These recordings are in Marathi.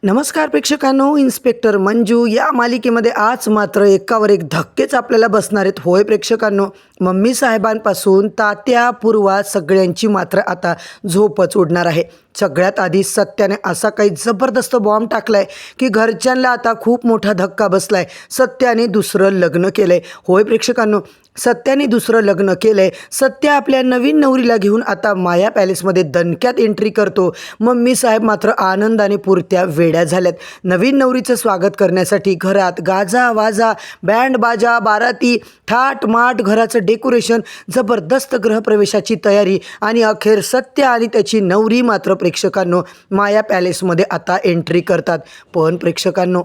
नमस्कार प्रेक्षकांनो, इन्स्पेक्टर मंजू या मालिकेमध्ये आज मात्र एकावर एक धक्केच आपल्याला बसणार आहेत. होय प्रेक्षकांनो, मम्मी साहेबांपासून तात्या पूर्वा सगळ्यांची मात्र आता झोपच उडणार आहे. सगळ्यात आधी सत्याने असा काही जबरदस्त बॉम्ब टाकलाय की घरच्यांना आता खूप मोठा धक्का बसलाय. सत्याने दुसरं लग्न केलंय. होय प्रेक्षकांनो, सत्याने दुसरं लग्न केलंय. सत्य आपल्या नवीन नवरीला घेऊन आता माया पॅलेसमध्ये दणक्यात एंट्री करतो. मम्मी साहेब मात्र आनंदाने पुरत्या वेड्या झाल्यात. नवीन नवरीचं स्वागत करण्यासाठी घरात गाजा वाजा, बँड बाजा, बाराती, थाट माट, घराचं डेकोरेशन, जबरदस्त गृहप्रवेशाची तयारी आणि अखेर सत्य आणि त्याची नवरी मात्र प्रेक्षकांनो माया पॅलेसमध्ये आता एंट्री करतात. पण प्रेक्षकांनो,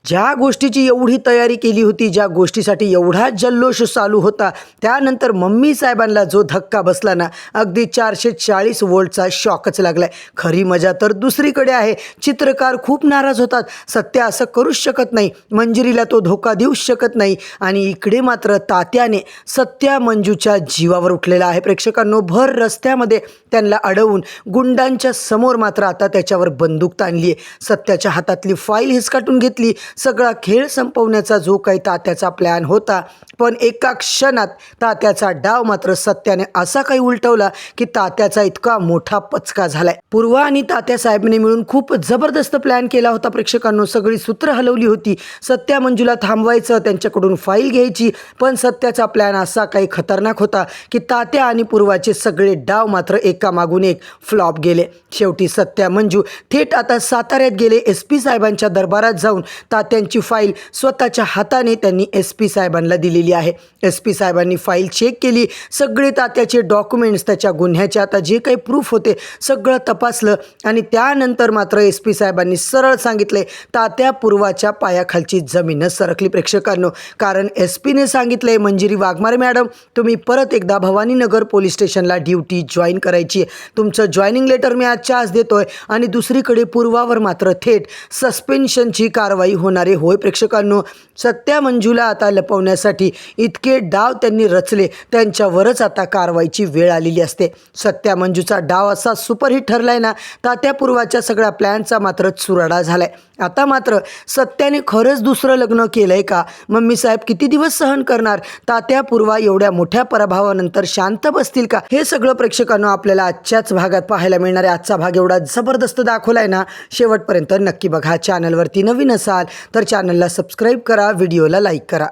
ज्या गोष्टीची एवढी तयारी केली होती, ज्या गोष्टीसाठी एवढा जल्लोष चालू होता, त्यानंतर मम्मी साहेबांना जो धक्का बसला ना, अगदी 440 वोल्टचा शॉकच लागलाय. खरी मजा तर दुसरीकडे आहे. चित्रकार खूप नाराज होतात. सत्य असं करूच शकत नाही, मंजिरीला तो धोका देऊच शकत नाही. आणि इकडे मात्र तात्याने सत्या मंजूच्या जीवावर उठलेला आहे. प्रेक्षकांनो, भर रस्त्यामध्ये त्यांना अडवून गुंडांच्या समोर मात्र आता त्याच्यावर बंदूक ताणली आहे. सत्याच्या हातातली फाईल हिसकाटून घेतली. सगळा खेळ संपवण्याचा जो काही तात्याचा प्लॅन होता, पण एका क्षणात तात्याचा डाव मात्र सत्याने असा काही उलटवला की तात्याचा इतका मोठा पचका झालाय. पूर्वा आणि तात्या साहेबने मिळून खूप जबरदस्त प्लॅन केला होता. प्रेक्षकांनो, सगळी सूत्र हलवली होती. सत्या मंजूला थांबवायचं, त्यांच्याकडून फाईल घ्यायची. पण सत्याचा प्लॅन असा काही खतरनाक होता की तात्या आणि पूर्वाचे सगळे डाव मात्र एकामागून एक फ्लॉप गेले. शेवटी सत्या मंजू थेट आता साताऱ्यात गेले. SP साहेबांच्या दरबारात जाऊन तात्यांची फाईल स्वतःच्या हाताने त्यांनी SP साहेबांना दिलेली आहे. SP साहेबांनी फाईल चेक केली. सगळे तात्याचे डॉक्युमेंट्स, त्याच्या गुन्ह्याचे आता जे काही प्रूफ होते सगळं तपासलं आणि त्यानंतर मात्र SP साहेबांनी सरळ सांगितले तात्या पूर्वाच्या पायाखालची जमीनच सरकली. प्रेक्षकांनो, कारण SPने सांगितले, मंजिरी वाघमारे मॅडम, तुम्ही परत एकदा भवानीनगर पोलीस स्टेशनला ड्युटी जॉईन करायची आहे. तुमचं जॉईनिंग लेटर मी आजच्या आज देतोय. आणि दुसरीकडे पूर्वावर मात्र थेट सस्पेन्शनची कारवाई होणारे. होय प्रेक्षकांनो, सत्या मंजूला आता लपवण्यासाठी इतके डाव त्यांनी रचले, त्यांच्यावरच आता कारवाईची वेळ आलेली असते. सत्या मंजूचा डाव असा सुपरहिट ठरलाय ना, तात्या पूर्वाच्या सगळ्या प्लॅनचा मात्र चुराडा झालाय. आता मात्र सत्याने खरंच दुसरं लग्न केलंय का? मम्मी साहेब किती दिवस सहन करणार? तात्या पूर्वा एवढ्या मोठ्या पराभवानंतर शांत बसतील का? हे सगळं प्रेक्षकांनो आपल्याला आजच्याच भागात पाहायला मिळणार आहे. आजचा भाग एवढा जबरदस्त दाखवलाय ना, शेवटपर्यंत नक्की बघा. चॅनलवरती नवीन असाल तर चॅनलला सबस्क्राईब करा, व्हिडिओला लाईक करा.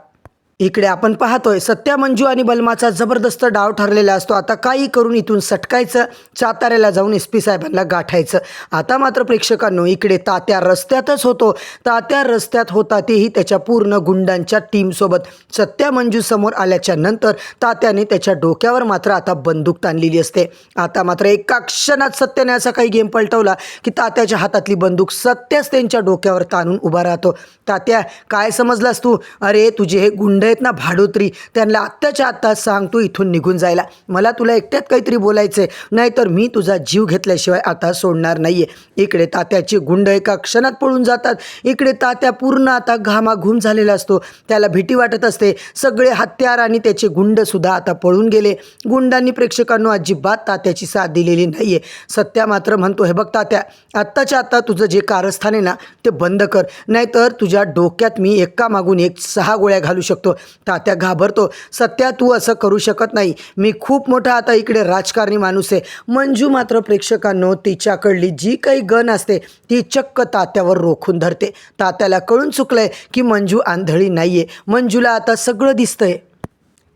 इकडे आपण पाहतोय सत्या मंजू आणि बलमाचा जबरदस्त डाव ठरलेला असतो. आता काही करून इथून सटकायचं, साताऱ्याला जाऊन SP साहेबांना गाठायचं. आता मात्र प्रेक्षकांनो, इकडे तात्या रस्त्यातच होतो. तात्या रस्त्यात होता तेही त्याच्या पूर्ण गुंडांच्या टीमसोबत. सत्या मंजू समोर आल्याच्या नंतर तात्याने त्याच्या डोक्यावर मात्र आता बंदूक ताणलेली असते. आता मात्र एका क्षणात सत्याने असा काही गेम पलटवला की तात्याच्या हातातली बंदूक सत्याच त्यांच्या डोक्यावर ताणून उभा राहतो. तात्या, काय समजलास तू? अरे, तुझे हे गुंड आहेत ना भाडोत्री, त्यांना आत्ताच्या आत्ता सांग तू इथून निघून जायला. मला तुला एकट्यात काहीतरी बोलायचंय, नाहीतर मी तुझा जीव घेतल्याशिवाय आता सोडणार नाहीये. इकडे तात्याचे गुंड एका क्षणात पळून जातात. इकडे तात्या पूर्ण आता घामाघूम झालेला असतो. त्याला भीती वाटत असते. सगळे हत्यार आणि त्याचे गुंड सुद्धा आता पळून गेले. गुंडांनी प्रेक्षकांनो अजिबात तात्याची साथ दिलेली नाहीये. सत्या मात्र म्हणतो, हे बघ तात्या, आत्ताच्या आत्ता तुझं जे कारस्थान आहे ना ते बंद कर, नाहीतर तुझ्या डोक्यात मी एका मागून एक 6 गोळ्या घालू शकतो. तात्या घाबरतो. सत्या, तू असं करू शकत नाही, मी खूप मोठा आता इकडे राजकारणी माणूस आहे. मंजू मात्र प्रेक्षकांनो तिच्याकडली जी काही गन असते ती चक्क तात्यावर रोखून धरते. तात्याला कळून चुकलंय की मंजू आंधळी नाहीये, मंजूला आता सगळं दिसतंय.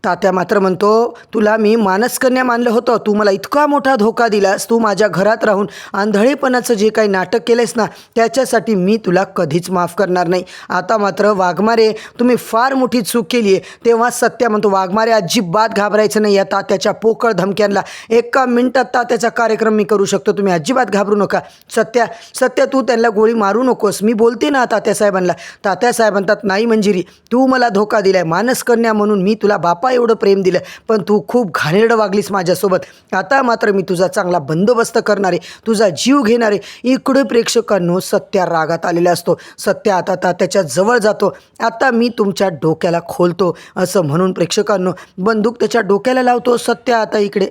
तात्या मात्र म्हणतो, तुला मी मानसकन्या मानलं होतं, तू मला इतका मोठा धोका दिलास, तू माझ्या घरात राहून आंधळेपणाचं जे काही नाटक केलंयस ना, त्याच्यासाठी मी तुला कधीच माफ करणार नाही. आता मात्र वाघमारे, तुम्ही फार मोठी चूक केली आहे. तेव्हा सत्या म्हणतो, वाघमारे अजिबात घाबरायचं नाही या तात्याच्या पोकळ धमक्यांना. एका मिनिटात तात्याचा कार्यक्रम मी करू शकतो, तुम्ही अजिबात घाबरू नका. सत्या तू त्यांना गोळी मारू नकोस, मी बोलते ना तात्या साहेबांना. तात्या साहेब म्हणतात, नाही मंजिरी, तू मला धोका दिलाय, मानसकन्या म्हणून मी तुला बापा एवढं प्रेम दिलं, पण तू खूप घाणेरडं वागलीस माझ्यासोबत. आता मात्र मी तुझा चांगला बंदोबस्त करणार आहे, तुझा जीव घेणार आहे. इकडे प्रेक्षकांनो सत्या रागात आलेला असतो. सत्या आता त्याच्या जवळ जातो. आता मी तुमच्या डोक्याला खोलतो असं म्हणून प्रेक्षकांनो बंदूक त्याच्या डोक्याला लावतो. सत्या आता इकडे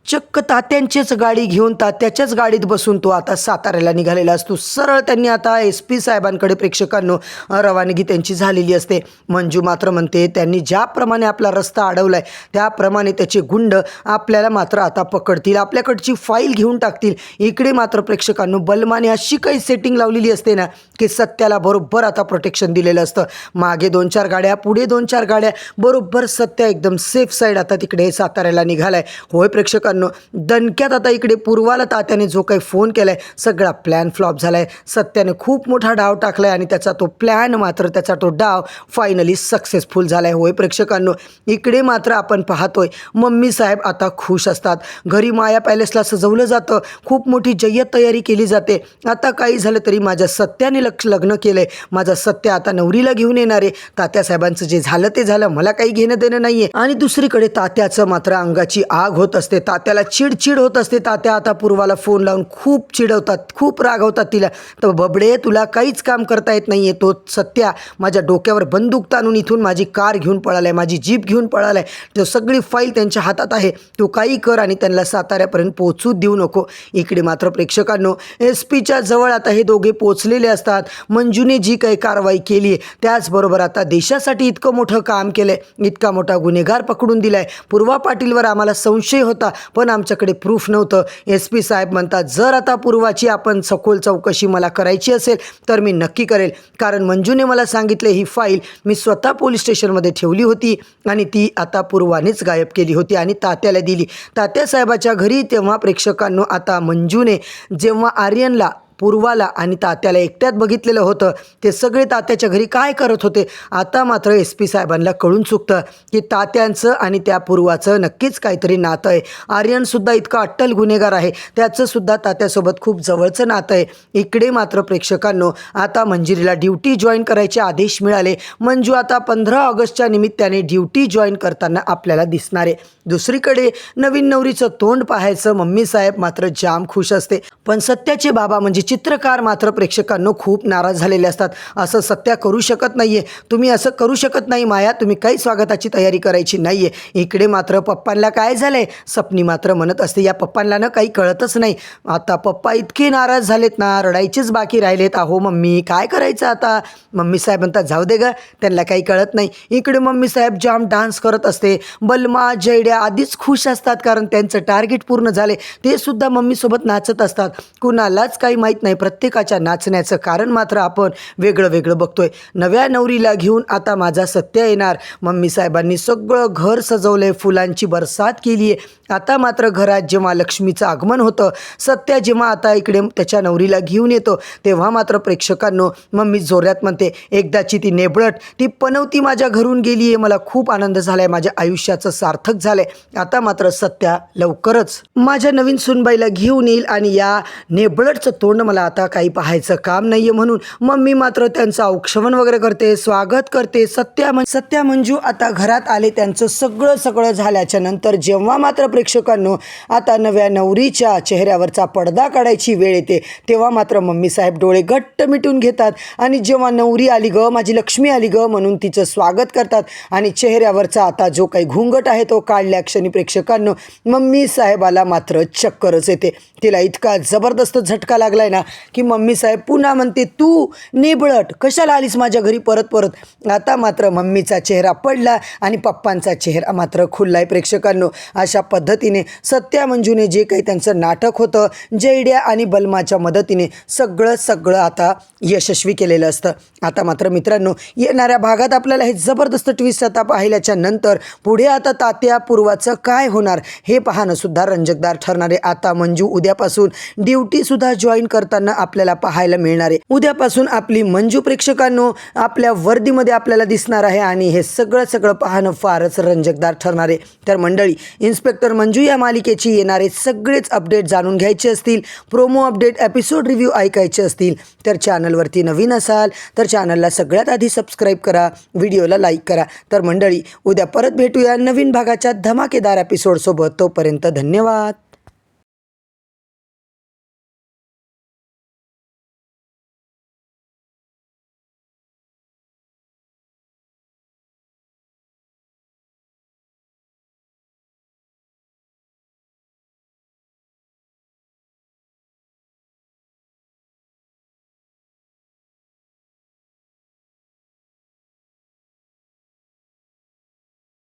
चक्क तात्यांचीच गाडी घेऊन तात्याच्याच गाडीत बसून तो आता साताऱ्याला निघालेला असतो. सरळ त्यांनी आता SP साहेबांकडे प्रेक्षकांनो रवानगी त्यांची झालेली असते. मंजू मात्र म्हणते त्यांनी ज्याप्रमाणे आपला रस्ता अडवलाय त्याप्रमाणे त्याचे गुंड आपल्याला मात्र आता पकडतील, आपल्याकडची फाईल घेऊन टाकतील. इकडे मात्र प्रेक्षकांनो बलमाने अशी काही सेटिंग लावलेली असते ना की सत्याला बरोबर आता प्रोटेक्शन दिलेलं असतं. मागे 2-4 गाड्या, पुढे 2-4 गाड्या, बरोबर सत्या एकदम सेफ साईड आता तिकडे साताऱ्याला निघालाय. होय प्रेक्षकांनो, दणक्यात आता इकडे पूर्वाला तात्याने जो काही फोन केलाय सगळा प्लॅन फ्लॉप झालाय. सत्याने खूप मोठा डाव टाकलाय आणि त्याचा तो प्लॅन मात्र त्याचा तो डाव फायनली सक्सेसफुल झालाय. होय प्रेक्षकांनो, इकडे मात्र आपण पाहतोय मम्मी साहेब आता खुश असतात. घरी माया पॅलेसला सजवलं जातं, खूप मोठी जय्यत तयारी केली जाते. आता काही झालं तरी माझ्या सत्याने लग्न केलंय, माझा सत्य आता नवरीला घेऊन येणार आहे. तात्यासाहेबांचं जे झालं ते झालं, मला काही घेणं देणं नाहीये. आणि दुसरीकडे तात्याचं मात्र अंगाची आग होत असते, तात्याला चिडचिड होत असते. तात्या आता पूर्वाला फोन लावून खूप चिडवतात, खूप रागवतात तिला. तर बबडे, तुला काहीच काम करता येत नाहीये. तो सत्या माझ्या डोक्यावर बंदूक ताणून इथून माझी कार घेऊन पळालाय, माझी जीप घेऊन पळालाय. तो सगळी फाईल त्यांच्या हातात आहे, तू काही कर आणि त्यांना साताऱ्यापर्यंत पोहोचू देऊ नको. इकडे मात्र प्रेक्षकांनो SPच्या जवळ आता हे दोघे पोचलेले असतात. मंजूने जी काही कारवाई केली आहे त्याचबरोबर आता देशासाठी इतकं मोठं काम केलंय, इतका मोठा गुन्हेगार पकडून दिलाय. पूर्वा पाटीलवर आम्हाला संशय होता पण आमच्याकडे प्रूफ नव्हतं. SP साहेब म्हणतात जर आता पूर्वाची आपण सखोल चौकशी मला करायची असेल तर मी नक्की करेल, कारण मंजूने मला सांगितले ही फाईल मी स्वतः पोलीस स्टेशनमध्ये ठेवली होती आणि ती आता पूर्वानेच गायब केली होती आणि तात्याला दिली. तात्यासाहेबाच्या घरी तेव्हा प्रेक्षकांनो आता मंजूने जेव्हा आर्यनला, पूर्वाला आणि तात्याला एकट्यात बघितलेलं होतं, ते सगळे तात्याच्या घरी काय करत होते. आता मात्र SP साहेबांना कळून चुकतं की तात्यांचं आणि त्या पूर्वाचं नक्कीच काहीतरी नातं आहे. आर्यनसुद्धा इतका अट्टल गुन्हेगार आहे, त्याचंसुद्धा तात्यासोबत खूप जवळचं नातं आहे. इकडे मात्र प्रेक्षकांनो आता मंजिरीला ड्युटी जॉईन करायचे आदेश मिळाले. मंजू आता 15 ऑगस्टच्या निमित्ताने ड्युटी जॉईन करताना आपल्याला दिसणार आहे. दुसरीकडे नवीन नवरीचं तोंड पाहायचं मम्मी साहेब मात्र जाम खुश असते. पण सत्याचे बाबा म्हणजे चित्रकार मात्र प्रेक्षकांनो खूप नाराज झालेले असतात. असं सत्या करू शकत नाहीये, तुम्ही असं करू शकत नाही माया, तुम्ही काही स्वागताची तयारी करायची नाहीये. इकडे मात्र पप्पांना काय झालंय, सपनी मात्र म्हणत असते या पप्पांना ना काही कळतच नाही. आता पप्पा इतके नाराज झालेत ना, रडायचेच बाकी राहिलेत. अहो मम्मी काय करायचं आता. मम्मी साहेब म्हणतात जाऊ दे ग, त्यांना काही कळत नाही. इकडे मम्मी साहेब जाम डान्स करत असते. बलमा, जयड्या आधीच खुश असतात कारण त्यांचं टार्गेट पूर्ण झाले. ते सुद्धा मम्मीसोबत नाचत असतात. कुणालाच काही माहीत नाही प्रत्येकाच्या नाचण्याचं कारण मात्र आपण वेगळं वेगळं बघतोय. नव्या नवरीला घेऊन आता माझा सत्य येणार. मम्मी साहेबांनी सगळं घर सजवलंय, फुलांची बरसात केली आहे. आता मात्र घरात जेव्हा लक्ष्मीचं आगमन होतं, सत्या जेव्हा आता इकडे त्याच्या नवरीला घेऊन येतो तेव्हा मात्र प्रेक्षकांनो मम्मी जोरात म्हणते एकदाची ती नेबळट, ती पनवती माझ्या घरून गेली आहे, मला खूप आनंद झालाय, माझ्या आयुष्याचं सार्थक झालंय. आता मात्र सत्या लवकरच माझ्या नवीन सुनबाईला घेऊन येईल आणि या नेबळटचं तोंड मला आता काही पाहायचं काम नाहीये. म्हणून मम्मी मात्र त्यांचं औक्षवण वगैरे करते, स्वागत करते. सत्या मंजू आता घरात आले. त्यांचं सगळं झाल्याच्या नंतर जेव्हा मात्र प्रेक्षकांनो आता नव्या नवरीच्या चेहऱ्यावरचा पडदा काढायची वेळ येते तेव्हा मात्र मम्मी साहेब डोळे घट्ट मिटून घेतात आणि जेव्हा नवरी आली ग, माझी लक्ष्मी आली ग म्हणून तिचं स्वागत करतात आणि चेहऱ्यावरचा आता जो काही घुंगट आहे तो काढल्या क्षणी प्रेक्षकांनो मम्मी साहेबाला मात्र चक्करच येते. तिला इतका जबरदस्त झटका लागलाय ना की मम्मी साहेब पुन्हा म्हणते तू नेबळट कशाला आलीस माझ्या घरी परत. आता मात्र मम्मीचा चेहरा पडला आणि पप्पांचा चेहरा मात्र खुललाय. प्रेक्षकांनो अशा पद्धतीने सत्या मंजूने जे काही त्यांचं नाटक होतं जयड्या आणि बलमाच्या मदतीने सगळं आता यशस्वी केलेलं असतं. आता मात्र मित्रांनो येणाऱ्या भागात आपल्याला हे जबरदस्त ट्विस्ट आता पाहिल्याच्या नंतर पुढे आता तात्या पूर्वाचं काय होणार हे पाहणं सुद्धा रंजकदार ठरणार आहे. आता मंजू उद्यापासून ड्युटी सुद्धा जॉईन करताना आपल्याला पाहायला मिळणार आहे. उद्यापासून आपली मंजू प्रेक्षकांनो आपल्या वर्दीमध्ये आपल्याला दिसणार आहे आणि हे सगळं पाहणं फारच रंजकदार ठरणार आहे. तर मंडळी, इन्स्पेक्टर मंजू या मालिकेची येणारे सगळेच अपडेट जाणून घ्यायचे असतील, प्रोमो अपडेट, एपिसोड रिव्ह्यू ऐकायचे असतील तर चॅनलवरती नवीन असाल तर चॅनलला सगळ्यात आधी सबस्क्राईब करा, व्हिडिओला लाईक करा. तर मंडळी उद्या परत भेटूया नवीन भागाच्या धमाकेदार एपिसोडसोबत. तोपर्यंत धन्यवाद.